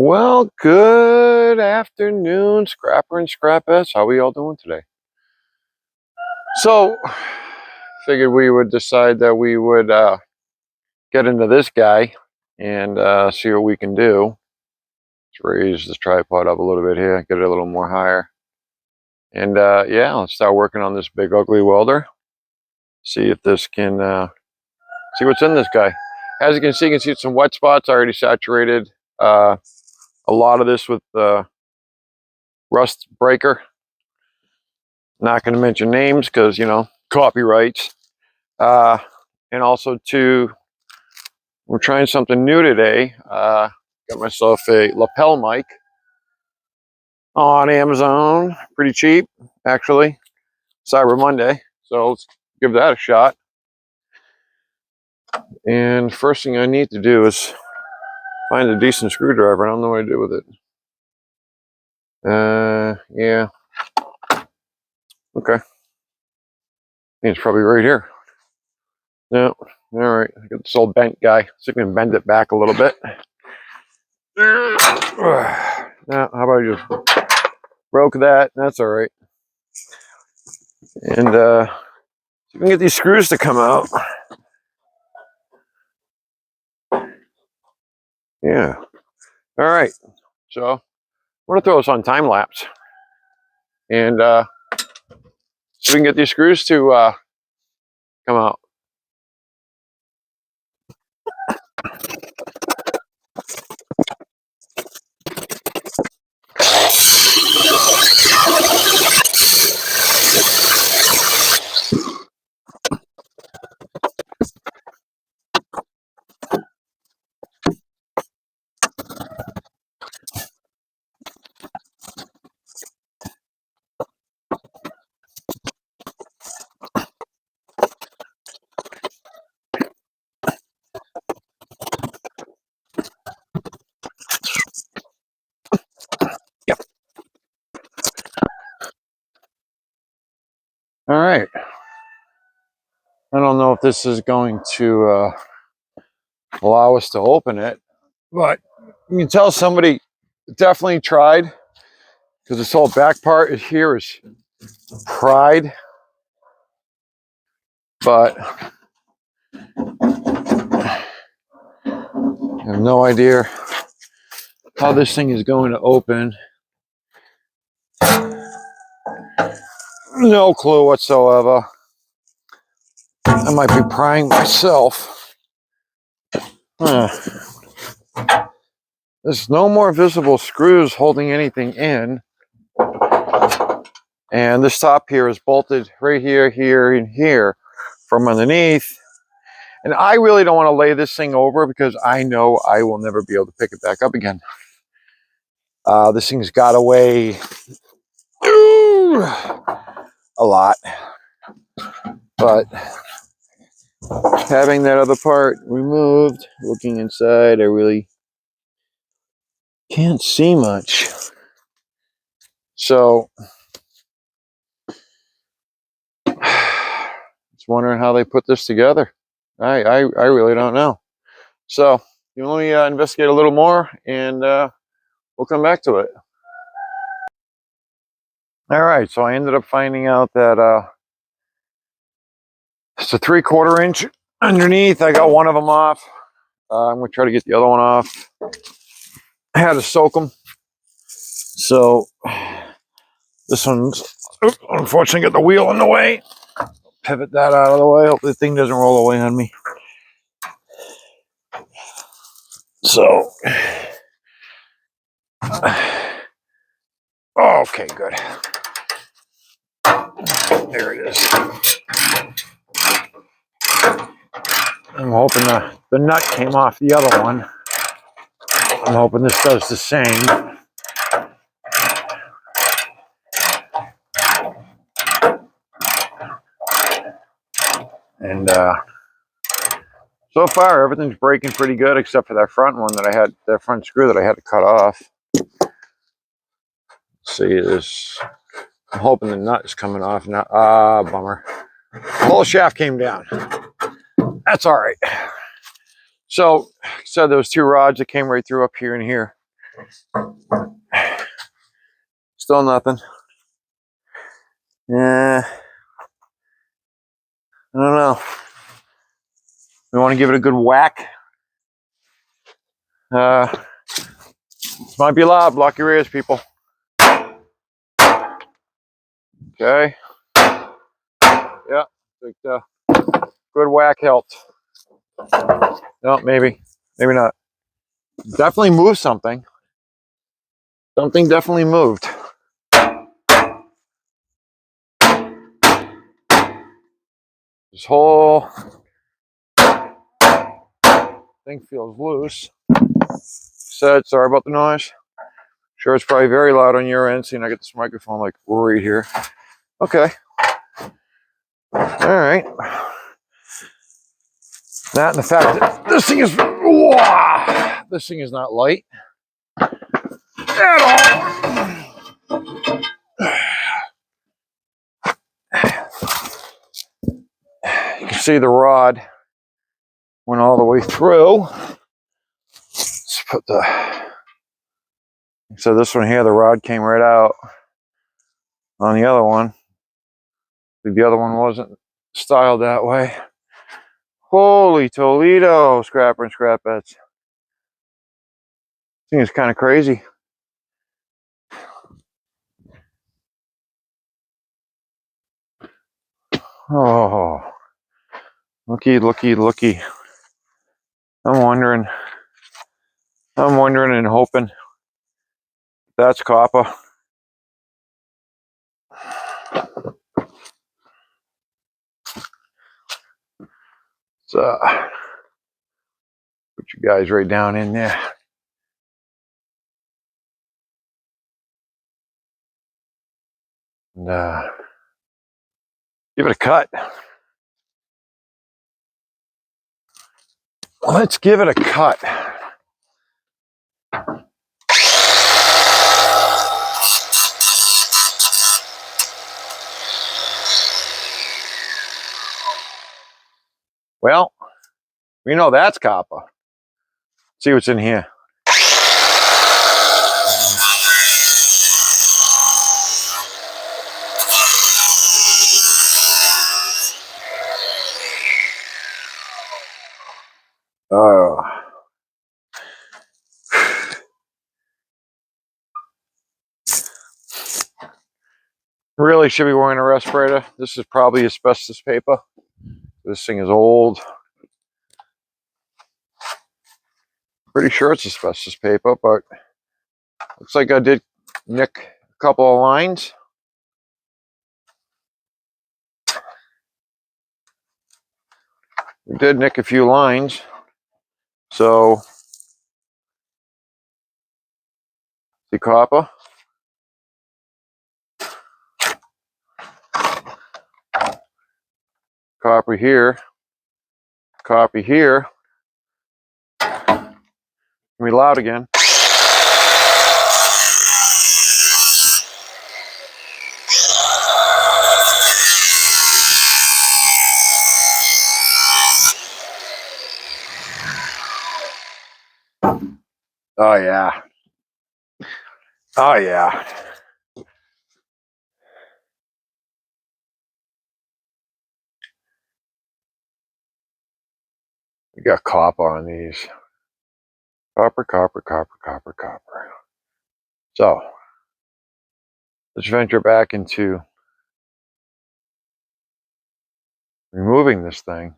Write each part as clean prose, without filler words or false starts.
Well, good afternoon, Scrapper and Scrapettes. How are we all doing today? So, figured we would decide that we would get into this guy and see what we can do. Let's raise this tripod up a little bit here, get it a little more higher. And yeah, let's start working on this big ugly welder. See if this can, see what's in this guy. As you can see some wet spots. I already saturated a lot of this with rust breaker. Not going to mention names because, you know, copyrights. And also, too, we're trying something new today. Got myself a lapel mic on Amazon. Pretty cheap, actually. Cyber Monday. So let's give that a shot. And first thing I need to do is find a decent screwdriver. I don't know what to do with it. Yeah. Okay. It's probably right here. No. All right. I got this old bent guy. So I can bend it back a little bit. Now, how about I just broke that? That's all right. And you can get these screws to come out. Yeah. All right. So I'm gonna throw this on time lapse, and so we can get these screws to come out. Yep. All right. I don't know if this is going to allow us to open it, but you can tell somebody definitely tried, because this whole back part here is pried, but I have no idea how this thing is going to open. No clue whatsoever. I might be prying myself. There's no more visible screws holding anything in. And this top here is bolted right here, here, and here from underneath. And I really don't want to lay this thing over because I know I will never be able to pick it back up again. This thing's got to weigh a lot. But having that other part removed, looking inside, I really can't see much. So just wondering how they put this together. I really don't know. So you let me investigate a little more, and we'll come back to it. All right, so I ended up finding out that it's a 3/4 inch underneath. I got one of them off. I'm gonna try to get the other one off. I had to soak them. So this one's unfortunately got the wheel in the way. Pivot that out of the way. Hope the thing doesn't roll away on me. So, okay, good. There it is. I'm hoping the nut came off the other one. I'm hoping this does the same. And so far, everything's breaking pretty good, except for that front one that I had, that front screw that I had to cut off. Let's see this. I'm hoping the nut is coming off now. Bummer. The whole shaft came down. That's all right. So there was two rods that came right through up here and here. Still nothing. Yeah, I don't know. We want to give it a good whack. This might be loud. Block your ears, people. Okay. Yeah. Think, good whack helped. No, maybe not. Definitely moved something. Something definitely moved. This whole thing feels loose. Said, sorry about the noise. Sure, it's probably very loud on your end, seeing I get this microphone like right here. Okay. All right. That and the fact that this thing is, whoa, this thing is not light at all. You can see the rod went all the way through. Let's put so this one here, the rod came right out. On the other one, the other one wasn't styled that way. Holy Toledo, scrapper and scrapettes. This thing is kind of crazy. Oh, looky. I'm wondering and hoping that's copper. So, put you guys right down in there. And give it a cut. Let's give it a cut. Well, we know that's copper. Let's see what's in here. Oh. Really should be wearing a respirator. This is probably asbestos paper. This thing is old. Pretty sure it's asbestos paper, but looks like I did nick a couple of lines. We did nick a few lines. So, the copper. Copper here. Copy here. Can be loud again. Oh yeah. Oh yeah. We got copper on these. Copper. So, let's venture back into removing this thing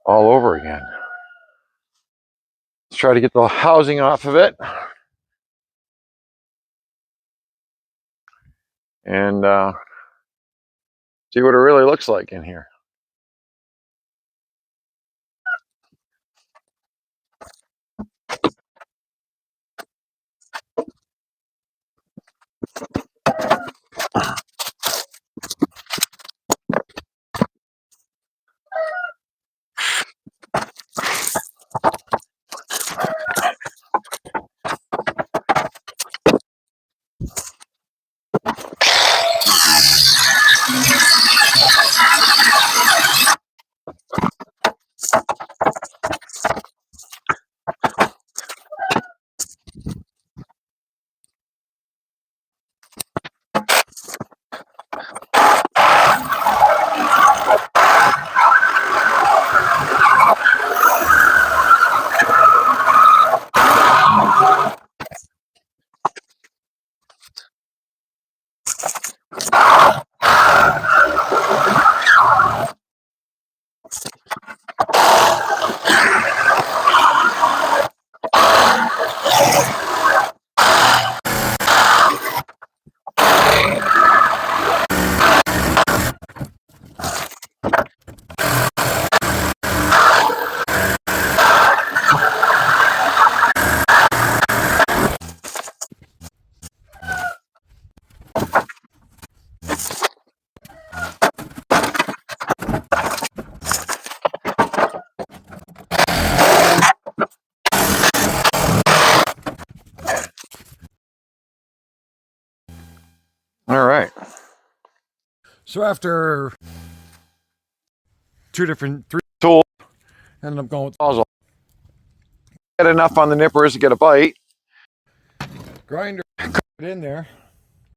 all over again. Let's try to get the housing off of it. And see what it really looks like in here. All right. So after three tools, ended up going with Sawzall. Get enough on the nippers to get a bite. Grinder, cut it in there.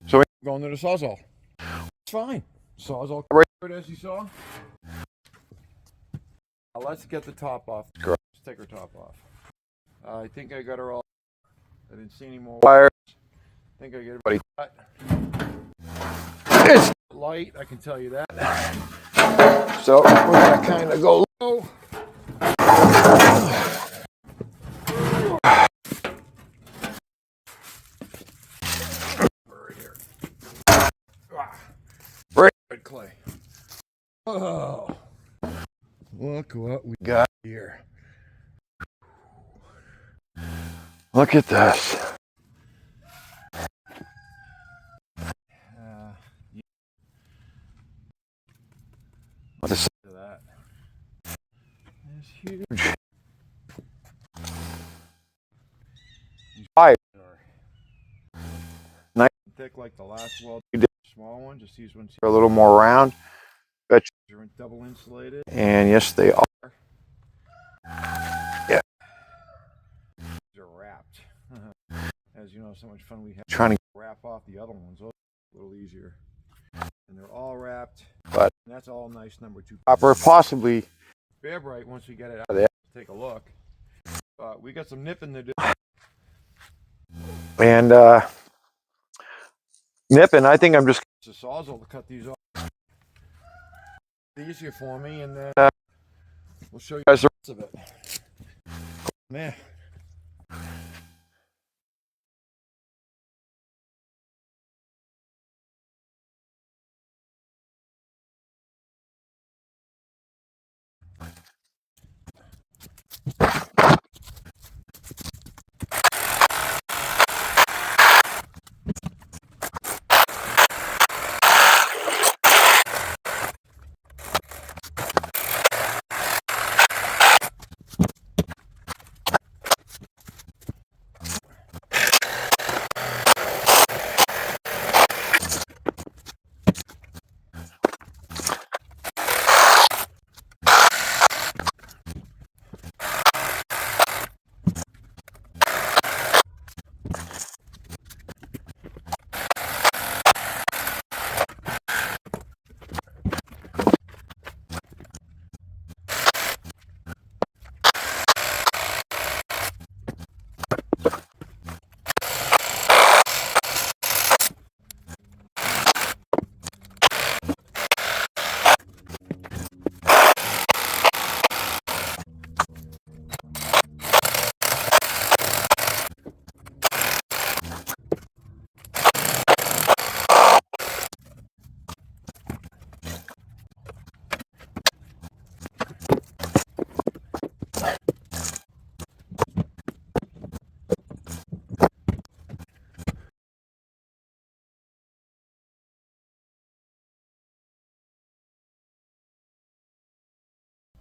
So we're going to the Sawzall. It's fine. Sawzall right as you saw. Now let's get the top off. Let's take her top off. I think I got her all. I didn't see any more wires. I think I get everybody cut. It's light, I can tell you that. So we're gonna kind of go low. Right here. Right. Red clay. Oh, look what we got here. Look at this. What is that? It's huge. Fire. Nice and thick like the last weld. We did a small one. Just these ones are a little more round. Bet you they're double insulated. And yes, they are. Yeah. These are wrapped. As you know, so much fun we have trying to wrap off the other ones. Those are a little easier. And they're all wrapped. But that's all nice number 2 copper. Possibly bare bright once we get it out of there. Take a look. We got some nipping to do. And nipping, I think I'm just a Sawzall to cut these off. It's easier for me, and then we'll show you guys the rest of it. Man.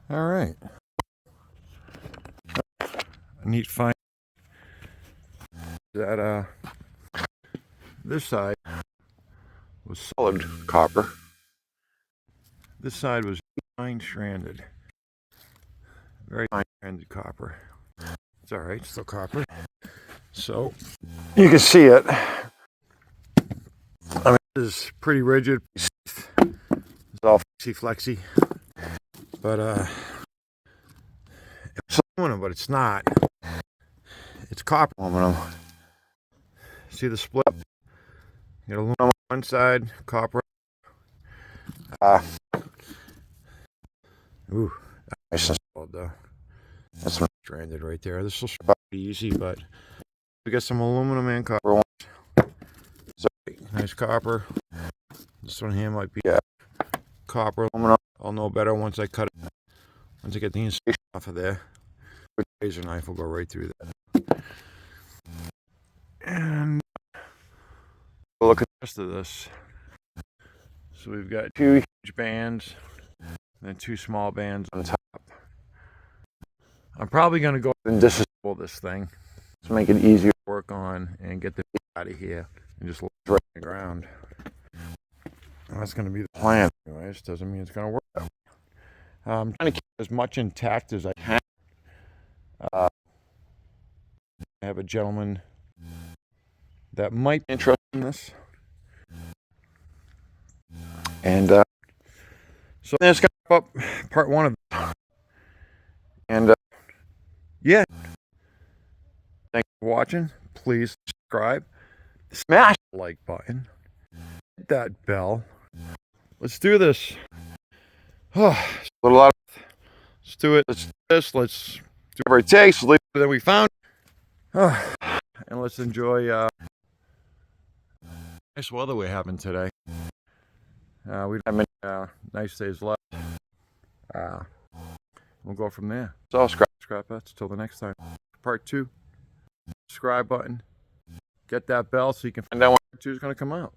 All right. A neat find that this side was solid copper. This side was fine stranded. Very fine stranded copper. It's all right, still copper. So you can see it. I mean, this is pretty rigid. It's all flexy. But it's aluminum, but it's not. It's copper aluminum. See the split? You got aluminum on one side, copper. Ooh, nice and solid though. That's one stranded right there. This will be easy, but We got some aluminum and copper. So, nice copper. This one here might be copper aluminum. I'll know better once I cut it. Once I get the insulation off of there. The razor knife will go right through that. And we'll look at the rest of this. So we've got 2 huge bands and then 2 small bands on top. I'm probably going to go and disassemble this thing to make it easier to work on and get the out of here and just lay it right on the ground. That's going to be the plan. Anyways, doesn't mean it's going to work out. I'm trying to keep as much intact as I can. I have a gentleman that might be interested in this. And so that's going to wrap up part 1 of this. And yeah, thanks for watching. Please subscribe, smash the like button, hit that bell. Let's do this. Oh, a lot. Let's do it. Let's do this. Let's do whatever it takes. Leave it that we found. Oh, and let's enjoy nice weather we're having today. We don't have many nice days left. We'll go from there. So scrap that. Till the next time. Part 2. Subscribe button. Get that bell so you can find out when part 2 is going to come out.